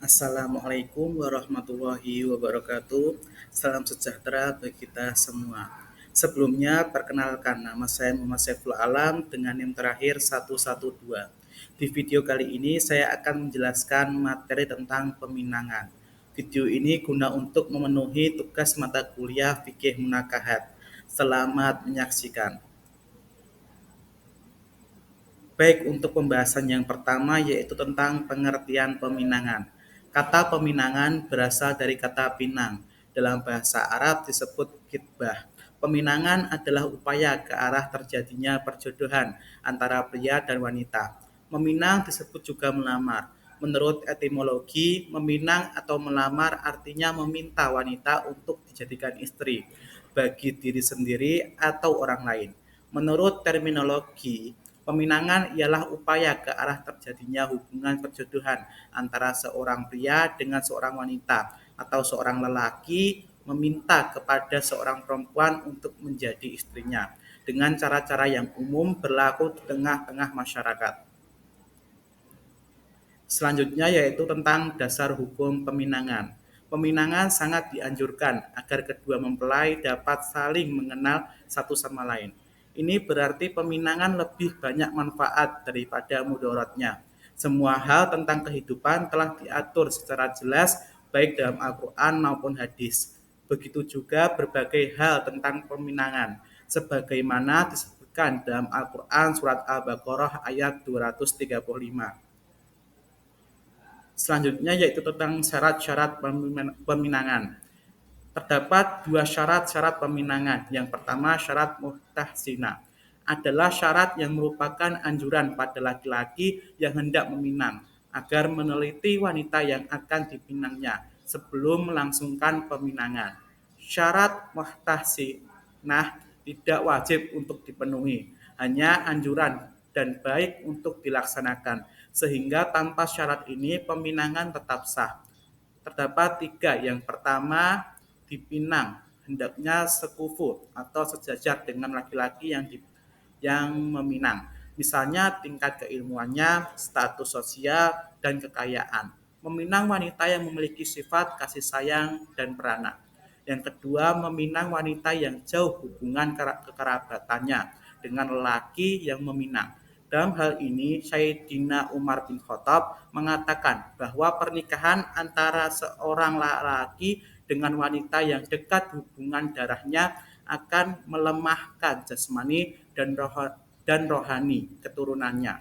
Assalamualaikum warahmatullahi wabarakatuh. Salam sejahtera bagi kita semua. Sebelumnya, perkenalkan nama saya Muhammad Saiful Alam dengan NIM terakhir 112. Di video kali ini saya akan menjelaskan materi tentang peminangan. Video ini guna untuk memenuhi tugas mata kuliah Fikih Munakahat. Selamat menyaksikan. Baik, untuk pembahasan yang pertama yaitu tentang pengertian peminangan. Kata peminangan berasal dari kata pinang. Dalam bahasa Arab disebut kitbah. Peminangan adalah upaya ke arah terjadinya perjodohan antara pria dan wanita. Meminang disebut juga melamar. Menurut etimologi, meminang atau melamar artinya meminta wanita untuk dijadikan istri bagi diri sendiri atau orang lain. Menurut terminologi, peminangan ialah upaya ke arah terjadinya hubungan perjodohan antara seorang pria dengan seorang wanita atau seorang lelaki meminta kepada seorang perempuan untuk menjadi istrinya dengan cara-cara yang umum berlaku di tengah-tengah masyarakat. Selanjutnya yaitu tentang dasar hukum peminangan. Peminangan sangat dianjurkan agar kedua mempelai dapat saling mengenal satu sama lain. Ini berarti peminangan lebih banyak manfaat daripada mudaratnya. Semua hal tentang kehidupan telah diatur secara jelas baik dalam Al-Quran maupun hadis. Begitu juga berbagai hal tentang peminangan, sebagaimana disebutkan dalam Al-Quran surat Al-Baqarah ayat 235. Selanjutnya yaitu tentang syarat-syarat peminangan. Terdapat dua syarat-syarat peminangan. Yang pertama syarat muhtahsina adalah syarat yang merupakan anjuran pada laki-laki yang hendak meminang agar meneliti wanita yang akan dipinangnya sebelum melangsungkan peminangan. Syarat muhtahsinah tidak wajib untuk dipenuhi, hanya anjuran dan baik untuk dilaksanakan, sehingga tanpa syarat ini peminangan tetap sah. Terdapat tiga. Yang pertama, dipinang hendaknya sekufu atau sejajar dengan laki-laki yang meminang. Misalnya tingkat keilmuannya, status sosial, dan kekayaan. Meminang wanita yang memiliki sifat kasih sayang dan beranak. Yang kedua, meminang wanita yang jauh hubungan kekerabatannya dengan lelaki yang meminang. Dalam hal ini, Sayyidina Umar bin Khattab mengatakan bahwa pernikahan antara seorang lelaki dengan wanita yang dekat hubungan darahnya akan melemahkan jasmani dan rohani keturunannya.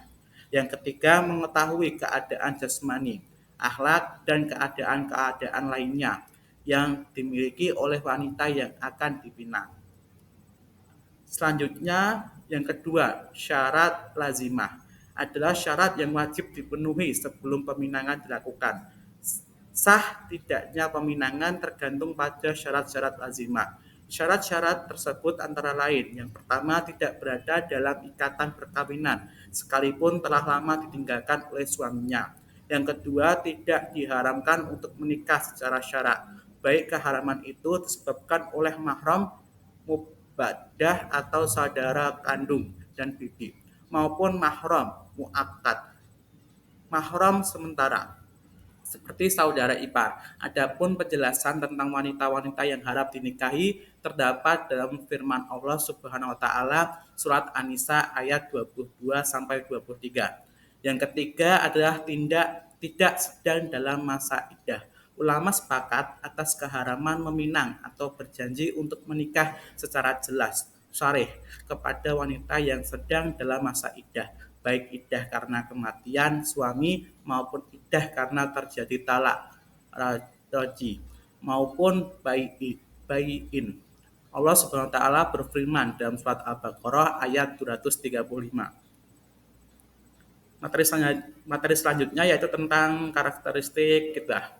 Yang ketiga, mengetahui keadaan jasmani, akhlak, dan keadaan-keadaan lainnya yang dimiliki oleh wanita yang akan dipinang. Selanjutnya, yang kedua, syarat lazimah adalah syarat yang wajib dipenuhi sebelum peminangan dilakukan. Sah tidaknya peminangan tergantung pada syarat-syarat lazimah. Syarat-syarat tersebut antara lain, yang pertama tidak berada dalam ikatan perkawinan, sekalipun telah lama ditinggalkan oleh suaminya. Yang kedua, tidak diharamkan untuk menikah secara syarak, baik keharaman itu disebabkan oleh mahram, mubadah atau saudara kandung dan bibi, maupun mahram muakkad, mahram sementara, seperti saudara ipar. Adapun penjelasan tentang wanita-wanita yang harap dinikahi terdapat dalam firman Allah Subhanahu wa taala surat An-Nisa ayat 22 sampai 23. Yang ketiga adalah tidak sedang dalam masa iddah. Ulama sepakat atas keharaman meminang atau berjanji untuk menikah secara jelas, sharih, kepada wanita yang sedang dalam masa iddah, baik iddah karena kematian suami maupun iddah karena terjadi talak raji maupun bayin. Allah Subhanahu wa taala berfirman dalam surat Al-Baqarah ayat 235. Materi selanjutnya yaitu tentang karakteristik khitbah.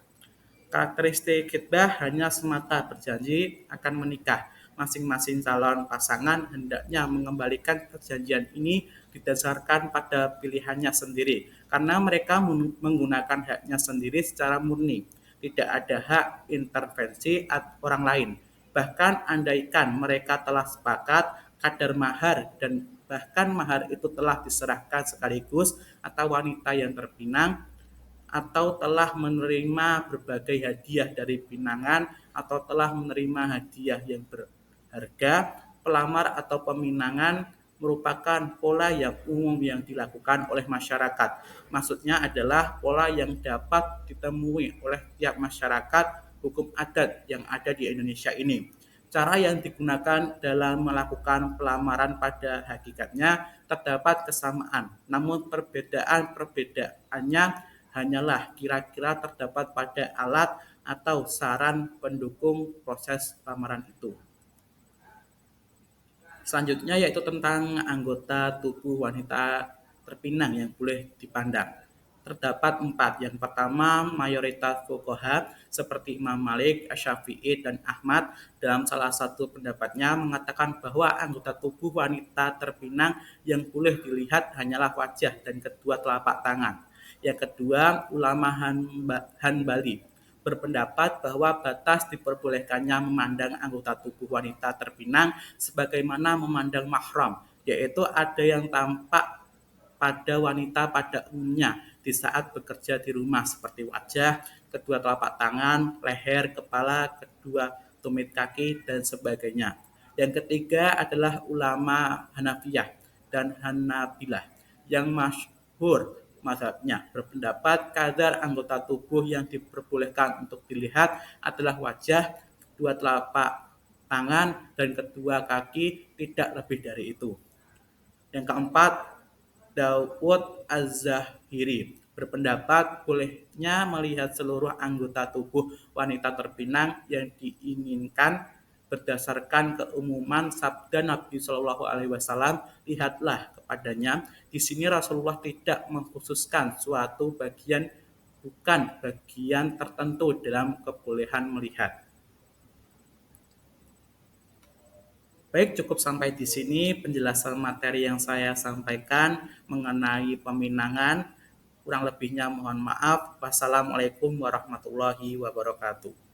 Karakteristik khitbah hanya semata berjanji akan menikah. Masing-masing calon pasangan hendaknya mengembalikan perjanjian ini didasarkan pada pilihannya sendiri, karena mereka menggunakan haknya sendiri secara murni. Tidak ada hak intervensi orang lain. Bahkan andaikan mereka telah sepakat kadar mahar dan bahkan mahar itu telah diserahkan sekaligus atau wanita yang terpinang atau telah menerima berbagai hadiah dari pinangan atau telah menerima hadiah yang berharga, pelamar atau peminangan merupakan pola yang umum yang dilakukan oleh masyarakat. Maksudnya adalah pola yang dapat ditemui oleh tiap masyarakat hukum adat yang ada di Indonesia ini. Cara yang digunakan dalam melakukan pelamaran pada hakikatnya terdapat kesamaan, namun perbedaan-perbedaannya hanyalah kira-kira terdapat pada alat atau saran pendukung proses lamaran itu. Selanjutnya yaitu tentang anggota tubuh wanita terpinang yang boleh dipandang. Terdapat 4. Yang pertama, mayoritas fuqaha seperti Imam Malik, Asy-Syafi'i, dan Ahmad dalam salah satu pendapatnya mengatakan bahwa anggota tubuh wanita terpinang yang boleh dilihat hanyalah wajah dan kedua telapak tangan. Yang kedua, ulama Hanbali berpendapat bahwa batas diperbolehkannya memandang anggota tubuh wanita terpinang sebagaimana memandang mahram, yaitu ada yang tampak pada wanita pada umumnya di saat bekerja di rumah seperti wajah, kedua telapak tangan, leher, kepala, kedua tumit kaki, dan sebagainya. Yang ketiga adalah ulama Hanafiyah dan Hanabilah yang masyhur mazhabnya berpendapat kadar anggota tubuh yang diperbolehkan untuk dilihat adalah wajah, kedua telapak tangan, dan kedua kaki, tidak lebih dari itu. Yang keempat, Dawud Az-Zahiri berpendapat bolehnya melihat seluruh anggota tubuh wanita terpinang yang diinginkan berdasarkan keumuman sabda Nabi Shallallahu Alaihi Wasallam, lihatlah kepadanya. Di sini Rasulullah tidak mengkhususkan suatu bagian, bukan bagian tertentu dalam kebolehan melihat. Baik, cukup sampai di sini penjelasan materi yang saya sampaikan mengenai peminangan. Kurang lebihnya mohon maaf. Wassalamualaikum warahmatullahi wabarakatuh.